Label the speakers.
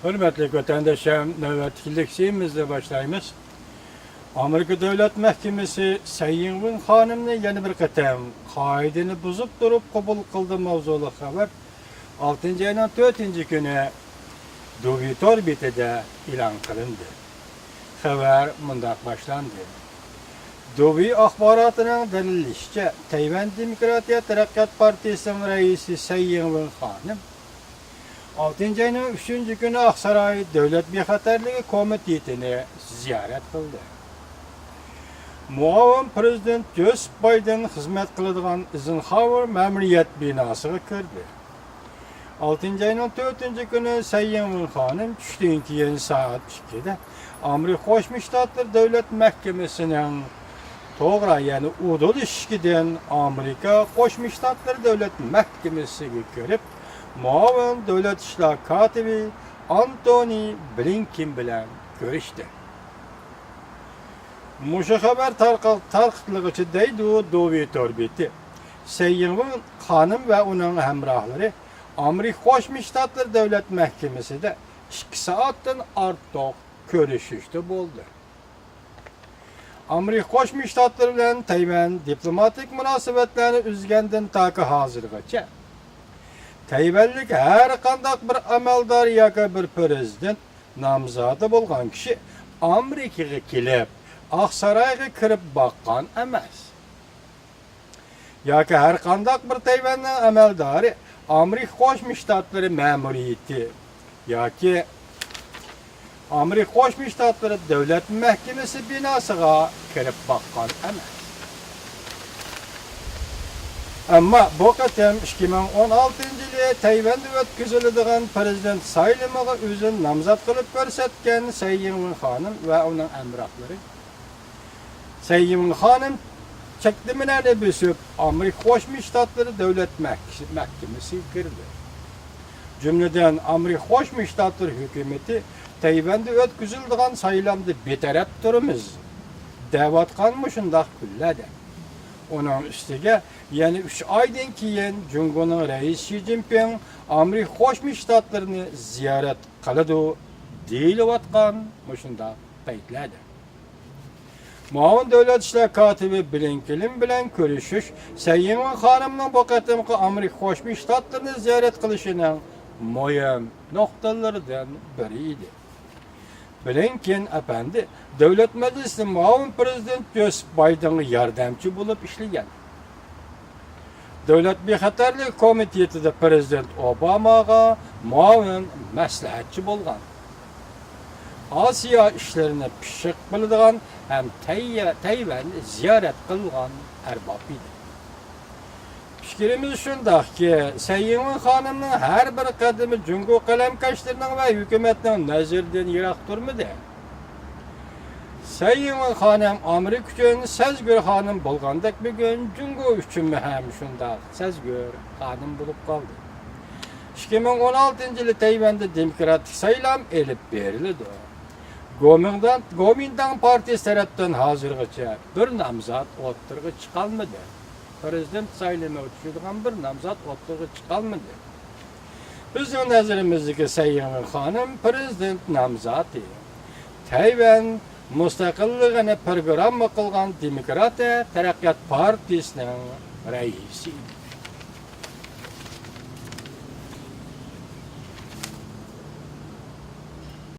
Speaker 1: Hürmetli vatandaşım, nöbetçilik şeyimizle başlayımız. Amerika Devlet Mahkemesi Sayın Win Hanım'ı yeni bir kıtam kaidini bozup durup kabul kıldı mavzulu haber 6. ayının 4. günü Duvitor bitede ilan kılındı. Haber mundak başlandı. Duvi akbaratının delilişçe Tayvan Demokratiya Terakkat Partisi'nin reisi Sayın Win Hanım 6. ayının 3. günü Aksaray Devlet Bexatarlığı Komitetini ziyaret kıldı. Muavin Prezident Joseph Biden hizmet kılıdığan Eisenhower Memuriyet binasına kirdi. 6. ayının 4. günü Sayın Win Hanım düştüğün keyin saat 2'de Amerika Koşmuş Ştatlar Devlet Mahkemesi'nin toğra yani udul işkiden Amerika Koşmuş Ştatlar Devlet Mahkemesi'ne kirip Muavin Devlet İşler Katibi Antony Blinken bilen görüştü. Muşu haber tarqıtlıqçı deydi Duvitor biti. Sayın Win Hanım ve onun hemrahları Amerika Koşmuş Ştatlar Devlet Mahkemesi'de 2 saatdan artıq görüşüştü buldu. Amerika Koşmuş Ştatlar bilen Tayvan diplomatik münasebetlerini üzgenden takı hazırgacha Tayvanlik her kandak bir amaldar yaka bir prezident namzadı bolgan kişi Amerika'ya kelip Aksaray'a kirip bakkan emas. Yaka her kandak bir Tayvan'ın amaldarı Amerika Koşmuş Ştatları memuriyeti yaki Amerika Koşmuş Ştatları Devlet Mahkemesi binasıga kirip bakkan emas. Ama bu qatam 2016 yılı Tayvan'da ötküzülüdüğün prezident sayılımıga özün namzat kılıp görsetken Sayın Win Hanım ve onun emrahları. Sayın Win Hanım çekdimine büsüp Amerika Koşmuş Ştatları Devlet Mahkemesi girdi. Cümleden Amerika Koşmuş Ştatları hükümeti Tayvan'da ötküzülüdüğün sayılamda beterep durumuz. Davatkan şundaq gülledi. Onun üstüge yani 3 aydan keyin Cumhurbaşkanı Reis Xi Jinping Amerika Koşmuş Ştatlarını ziyaret kılıdı deyilatkan şundaq paytladi. Muavin Devlet İşler Katibi Blinken bilen görüşüş Sayın Win Hanım'ın bu qatamkı Amerika Koşmuş Ştatlarını ziyaret kılışının mühim noktalarından biriydi. Blinken efendi Devlet Meclisi muavin Prezident Joseph Biden'a yardımcı bulup işleyen. Devlet Bexatarlığı Komitetinde Prezident Obama'ga muavin maslahatçı bolgan. Asiya işlerini pişik bildiğin hem Tayvan'ı ziyaret kılgan erbab idi. Fikrimiz şundaq ki, Sayın Win Hanım'ın her bir kadimi Cungo kalemkaşlarının ve hükümetinin nazardan yirak durmadı. Sayın Win Hanım Amerika üçün sezgör hanım bolgandak bir gün Cungo üçün hem şundaq sezgör hanım bulup kaldı. 2016 yılı Tayvan'da demokratik sayılam elip verildi. Kuomintang Partisi tarafından hazırgacha bir namzat o'ttirg'i chiqolmadi. Prezident sayılımı uçurduğun bir namzat otluğu çıkalmadı. Bizim nazarımızdaki Sayın Win Hanım prezident namzatı. Tayvan müstakillığını program kılgan Demokratiya Terakkat Partisi'nin reisi.